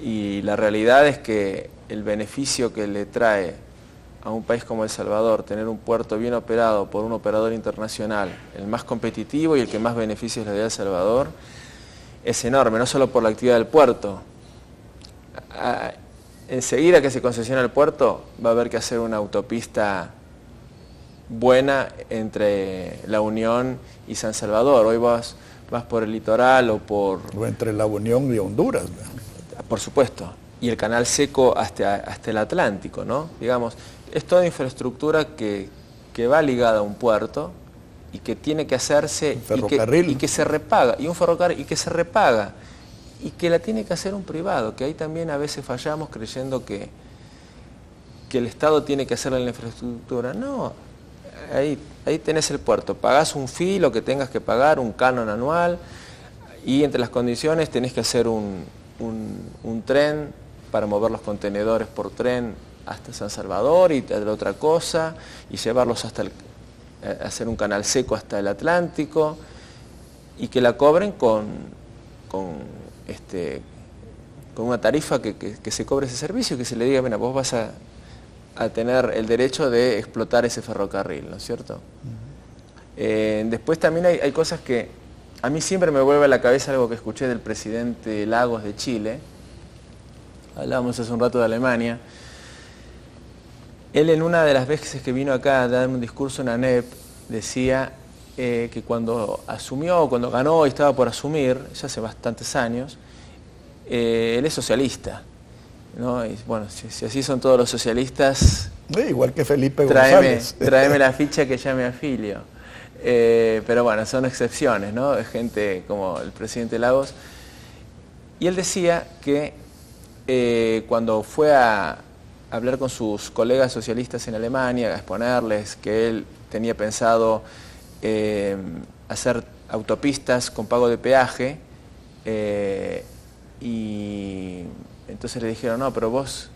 y la realidad es que el beneficio que le trae a un país como El Salvador tener un puerto bien operado por un operador internacional, el más competitivo y el que más beneficios le da a El Salvador, es enorme, no solo por la actividad del puerto. Enseguida que se concesiona el puerto va a haber que hacer una autopista buena entre La Unión y San Salvador. Hoy vas por el litoral o entre La Unión y Honduras. Por supuesto. Y el canal seco hasta el Atlántico, ¿no? Digamos, es toda infraestructura que va ligada a un puerto y que tiene que hacerse un ferrocarril. Y que se repaga, y un ferrocarril y que se repaga y que la tiene que hacer un privado, que ahí también a veces fallamos creyendo que el Estado tiene que hacerle la infraestructura. No, ahí tenés el puerto, pagás un fee, lo que tengas que pagar, un canon anual, y entre las condiciones tenés que hacer un tren para mover los contenedores por tren hasta San Salvador y de otra cosa, y llevarlos hacer un canal seco hasta el Atlántico, y que la cobren con una tarifa que se cobre ese servicio, que se le diga, mira, vos vas a tener el derecho de explotar ese ferrocarril, ¿no es cierto? Después también hay cosas que a mí siempre me vuelve a la cabeza algo que escuché del presidente Lagos de Chile. Hablábamos hace un rato de Alemania. Él en una de las veces que vino acá a dar un discurso en ANEP decía que cuando ganó y estaba por asumir, ya hace bastantes años, él es socialista, ¿no? Y bueno, si así son todos los socialistas, igual que Felipe González. Tráeme la ficha que ya me afilio. Pero bueno, son excepciones, ¿no? Es gente como el presidente Lagos. Y él decía que cuando fue a hablar con sus colegas socialistas en Alemania, a exponerles que él tenía pensado hacer autopistas con pago de peaje, y entonces le dijeron, no, pero vos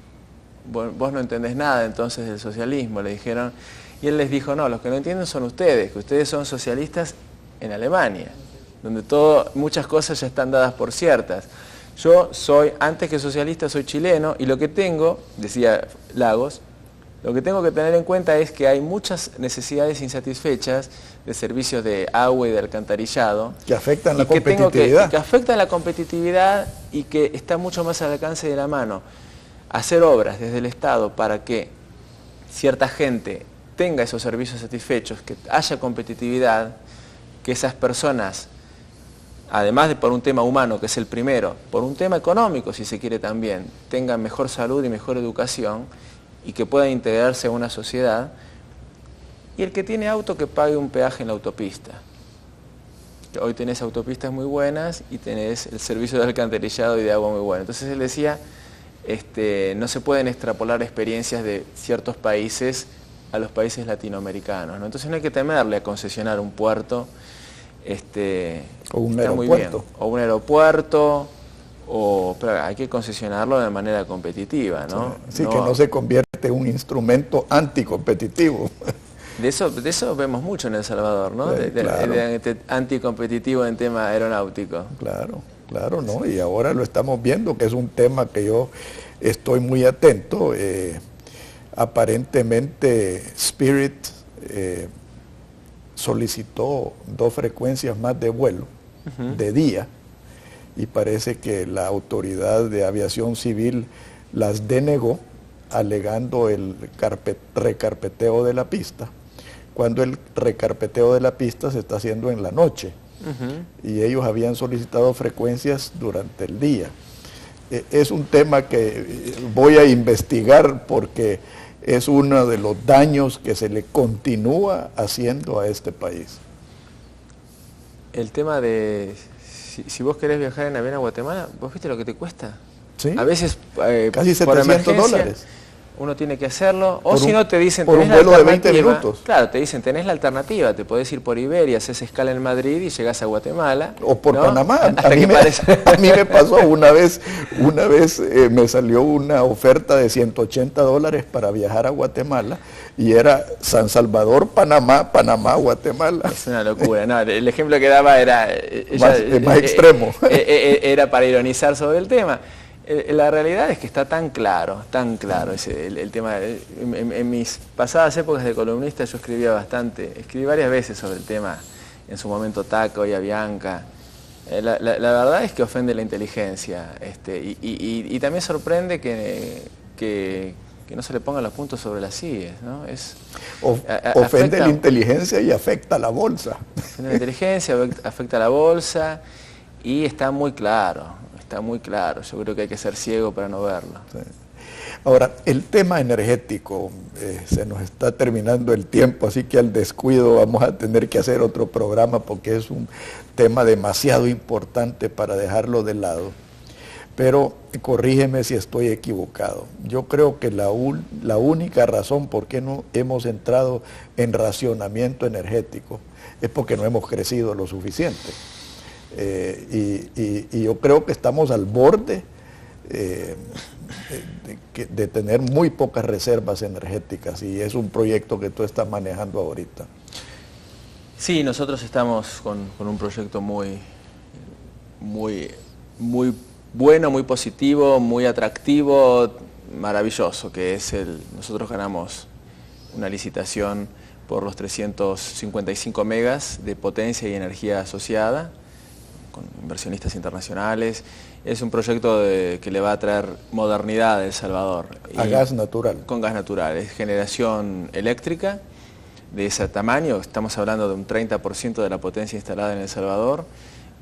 no entendés nada entonces del socialismo, le dijeron. Y él les dijo, no, los que no entienden son ustedes, que ustedes son socialistas en Alemania, donde muchas cosas ya están dadas por ciertas. Yo soy, antes que socialista, soy chileno, y lo que tengo, decía Lagos, Lo que tengo que tener en cuenta es que hay muchas necesidades insatisfechas de servicios de agua y de alcantarillado. Que afectan la competitividad. Que afectan la competitividad y que está mucho más al alcance de la mano. Hacer obras desde el Estado para que cierta gente tenga esos servicios satisfechos, que haya competitividad, que esas personas, además de por un tema humano, que es el primero, por un tema económico, si se quiere también, tengan mejor salud y mejor educación y que puedan integrarse a una sociedad, y el que tiene auto que pague un peaje en la autopista. Hoy tenés autopistas muy buenas y tenés el servicio de alcantarillado y de agua muy bueno. Entonces él decía, no se pueden extrapolar experiencias de ciertos países a los países latinoamericanos, ¿no? Entonces no hay que temerle a concesionar un puerto, o un está aeropuerto. muy bien, o un aeropuerto, pero hay que concesionarlo de manera competitiva, ¿no? Sí, que no se convierte en un instrumento anticompetitivo. De eso vemos mucho en El Salvador, ¿no? Claro. De anticompetitivo en tema aeronáutico. Claro, claro, ¿no? Y ahora lo estamos viendo, que es un tema que yo estoy muy atento. Aparentemente Spirit solicitó 2 frecuencias más de vuelo de día, y parece que la autoridad de aviación civil las denegó, alegando el recarpeteo de la pista, cuando el recarpeteo de la pista se está haciendo en la noche, y ellos habían solicitado frecuencias durante el día. Es un tema que voy a investigar porque es uno de los daños que se le continúa haciendo a este país. El tema de, si vos querés viajar en avión a Guatemala, ¿vos viste lo que te cuesta? ¿Sí? A veces, casi por $700. Uno tiene que hacerlo, o si no te dicen, por un vuelo de 20 minutos. Claro, te dicen, tenés la alternativa, te podés ir por Iberia, haces escala en Madrid y llegás a Guatemala. O por ¿no? Panamá. A mí me pasó una vez me salió una oferta de $180 para viajar a Guatemala, y era San Salvador, Panamá, Panamá, Guatemala. Es una locura, no, el ejemplo que daba era más extremo. Era para ironizar sobre el tema. La realidad es que está tan claro el tema. En mis pasadas épocas de columnista yo escribí varias veces sobre el tema, en su momento Taco y Avianca. La verdad es que ofende la inteligencia, y también sorprende que no se le pongan los puntos sobre las sillas, ¿no? Ofende la inteligencia y afecta a la bolsa. Ofende la inteligencia, afecta a la bolsa, y está muy claro. Yo creo que hay que ser ciego para no verlo. Sí. Ahora, el tema energético, se nos está terminando el tiempo, así que al descuido vamos a tener que hacer otro programa porque es un tema demasiado importante para dejarlo de lado. Pero corrígeme si estoy equivocado. Yo creo que la única razón por qué no hemos entrado en racionamiento energético es porque no hemos crecido lo suficiente. Y yo creo que estamos al borde de tener muy pocas reservas energéticas, y es un proyecto que tú estás manejando ahorita. Sí, nosotros estamos con un proyecto muy bueno, muy positivo, muy atractivo, maravilloso, que es nosotros ganamos una licitación por los 355 megas de potencia y energía asociada, con inversionistas internacionales. Es un proyecto que le va a traer modernidad a El Salvador. A gas natural. Con gas natural, es generación eléctrica de ese tamaño, estamos hablando de un 30% de la potencia instalada en El Salvador,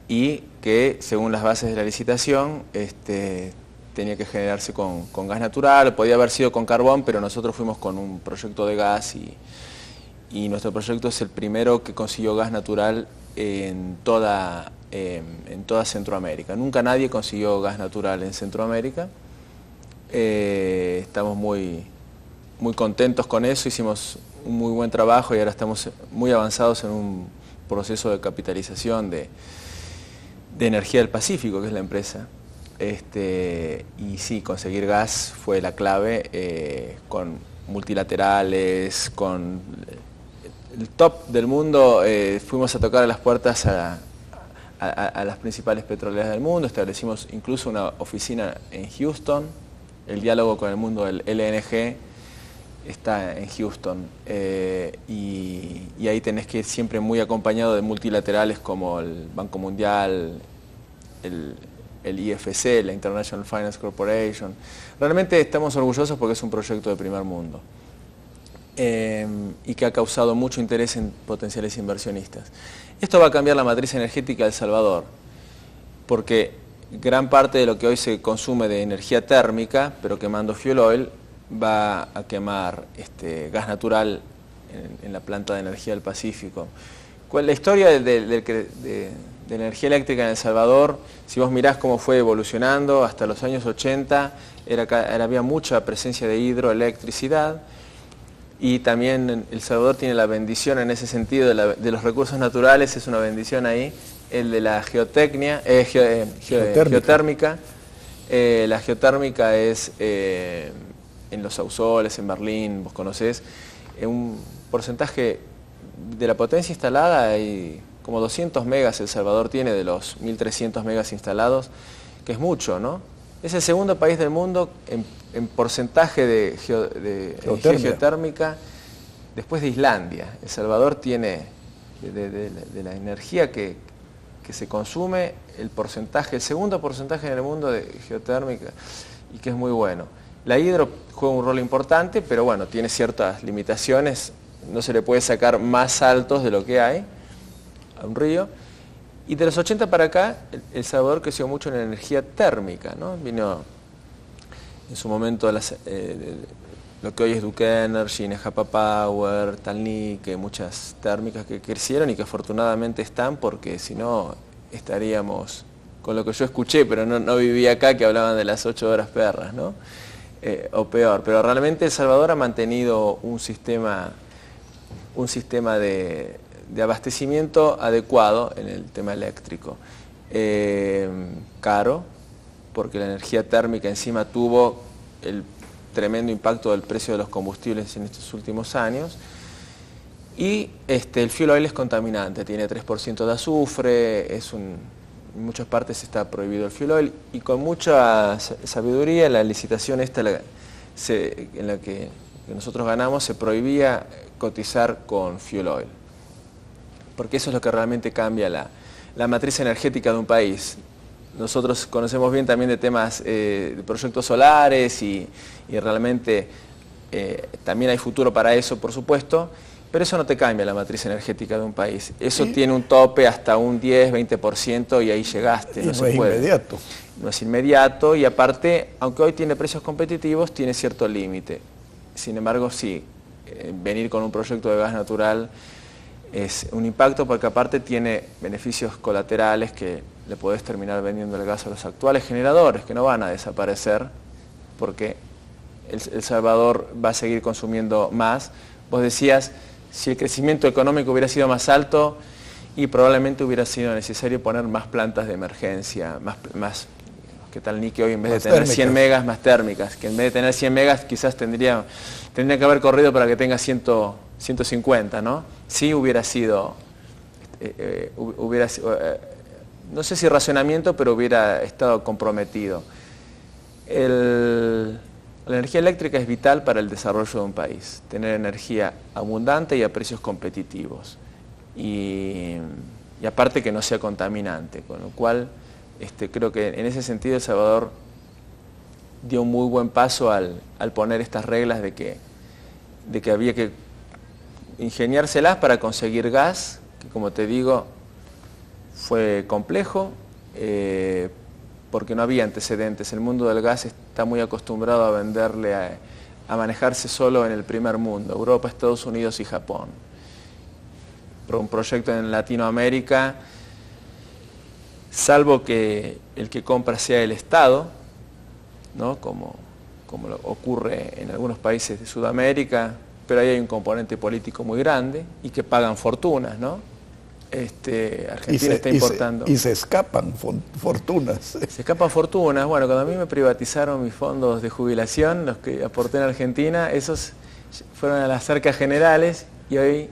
y que según las bases de la licitación tenía que generarse con gas natural, podía haber sido con carbón, pero nosotros fuimos con un proyecto de gas, y nuestro proyecto es el primero que consiguió gas natural en toda Centroamérica. Nunca nadie consiguió gas natural en Centroamérica. Estamos muy contentos con eso, hicimos un muy buen trabajo y ahora estamos muy avanzados en un proceso de capitalización de Energía del Pacífico, que es la empresa. Y sí, conseguir gas fue la clave, con multilaterales, con el top del mundo. Fuimos a tocar a las puertas a las principales petroleras del mundo, establecimos incluso una oficina en Houston, el diálogo con el mundo del LNG está en Houston, y ahí tenés que ir siempre muy acompañado de multilaterales como el Banco Mundial, el IFC, la International Finance Corporation. Realmente estamos orgullosos porque es un proyecto de primer mundo y que ha causado mucho interés en potenciales inversionistas. Esto va a cambiar la matriz energética de El Salvador, porque gran parte de lo que hoy se consume de energía térmica, pero quemando fuel oil, va a quemar gas natural en la planta de energía del Pacífico. La historia de energía eléctrica en El Salvador, si vos mirás cómo fue evolucionando hasta los años 80, había mucha presencia de hidroelectricidad, y también El Salvador tiene la bendición en ese sentido de los recursos naturales, es una bendición ahí, el de la geotérmica. La geotérmica es en los Sausoles, en Berlín, vos conocés, un porcentaje de la potencia instalada, hay como 200 megas El Salvador tiene de los 1.300 megas instalados, que es mucho, ¿no? Es el segundo país del mundo en porcentaje de geotérmica, después de Islandia. El Salvador tiene, de la energía que se consume, el segundo porcentaje en el mundo de geotérmica, y que es muy bueno. La hidro juega un rol importante, pero bueno, tiene ciertas limitaciones, no se le puede sacar más saltos de lo que hay a un río. Y de los 80 para acá, El Salvador creció mucho en la energía térmica, ¿no? Vino en su momento lo que hoy es Duke Energy, Nejapa Power, Talnique, muchas térmicas que crecieron y que afortunadamente están, porque si no estaríamos con lo que yo escuché, pero no viví acá, que hablaban de las 8 horas perras, ¿no? O peor. Pero realmente El Salvador ha mantenido un sistema de abastecimiento adecuado en el tema eléctrico. Caro, porque la energía térmica encima tuvo el tremendo impacto del precio de los combustibles en estos últimos años. Y el fuel oil es contaminante, tiene 3% de azufre, en muchas partes está prohibido el fuel oil, y con mucha sabiduría la licitación esta en la que nosotros ganamos se prohibía cotizar con fuel oil, porque eso es lo que realmente cambia la matriz energética de un país. Nosotros conocemos bien también de temas de proyectos solares y realmente también hay futuro para eso, por supuesto, pero eso no te cambia la matriz energética de un país. Eso tiene un tope hasta un 10, 20% y ahí llegaste. No es inmediato. No es inmediato, y aparte, aunque hoy tiene precios competitivos, tiene cierto límite. Sin embargo, sí, venir con un proyecto de gas natural es un impacto, porque aparte tiene beneficios colaterales, que le podés terminar vendiendo el gas a los actuales generadores, que no van a desaparecer, porque El Salvador va a seguir consumiendo más. Vos decías, si el crecimiento económico hubiera sido más alto, y probablemente hubiera sido necesario poner más plantas de emergencia, más que tal ni que hoy en vez de tener térmicas. 100 megas más térmicas, que en vez de tener 100 megas quizás tendría que haber corrido para que tenga 150, ¿no? Sí hubiera sido, no sé si racionamiento, pero hubiera estado comprometido. La energía eléctrica es vital para el desarrollo de un país, tener energía abundante y a precios competitivos, y aparte que no sea contaminante, con lo cual creo que en ese sentido El Salvador dio un muy buen paso al poner estas reglas de que había que ingeniárselas para conseguir gas, que como te digo fue complejo, porque no había antecedentes. El mundo del gas está muy acostumbrado a venderle, a manejarse solo en el primer mundo, Europa, Estados Unidos y Japón. Pero un proyecto en Latinoamérica, salvo que el que compra sea el Estado, ¿no? como ocurre en algunos países de Sudamérica, pero ahí hay un componente político muy grande y que pagan fortunas, ¿no? Argentina está importando. Y se escapan fortunas. Se escapan fortunas. Bueno, cuando a mí me privatizaron mis fondos de jubilación, los que aporté en Argentina, esos fueron a las arcas generales, y hoy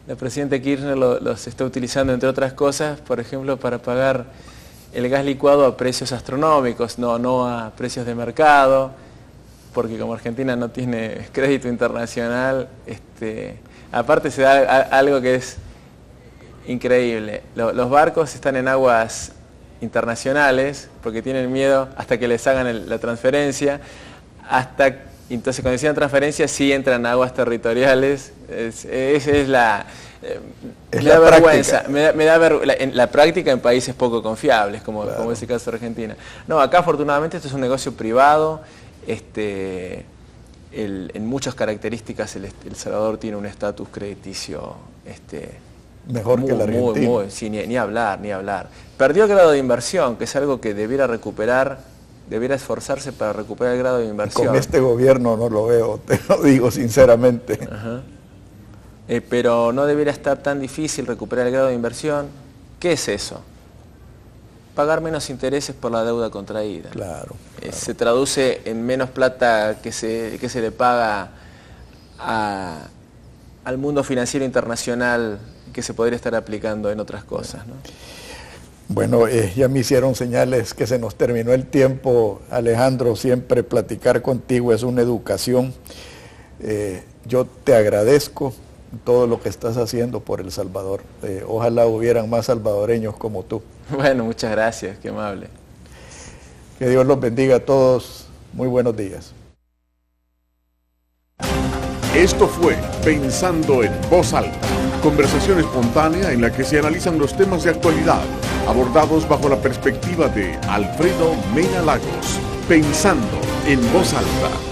la presidenta Kirchner los está utilizando, entre otras cosas, por ejemplo, para pagar el gas licuado a precios astronómicos, no a precios de mercado. porque como Argentina no tiene crédito internacional, aparte se da algo que es increíble. Los barcos están en aguas internacionales porque tienen miedo hasta que les hagan la transferencia, entonces cuando hicieron transferencia sí entran en aguas territoriales. Esa es la... me da vergüenza, en la práctica en países poco confiables, como es el caso de Argentina. No, acá afortunadamente esto es un negocio privado, en muchas características El Salvador tiene un estatus crediticio mejor que la Argentina. Sí, ni hablar. Perdió el grado de inversión, que es algo que debiera esforzarse para recuperar el grado de inversión. Con este gobierno no lo veo, te lo digo sinceramente. Ajá. Pero no debería estar tan difícil recuperar el grado de inversión. ¿Qué es eso? Pagar menos intereses por la deuda contraída. Claro. Se traduce en menos plata que se le paga al mundo financiero internacional, que se podría estar aplicando en otras cosas, ¿no? Bueno, ya me hicieron señales que se nos terminó el tiempo, Alejandro. Siempre platicar contigo es una educación. Yo te agradezco todo lo que estás haciendo por El Salvador. Ojalá hubieran más salvadoreños como tú. Bueno, muchas gracias, qué amable. Que Dios los bendiga a todos. Muy buenos días. Esto fue Pensando en Voz Alta, conversación espontánea en la que se analizan los temas de actualidad, abordados bajo la perspectiva de Alfredo Mena Lagos. Pensando en Voz Alta.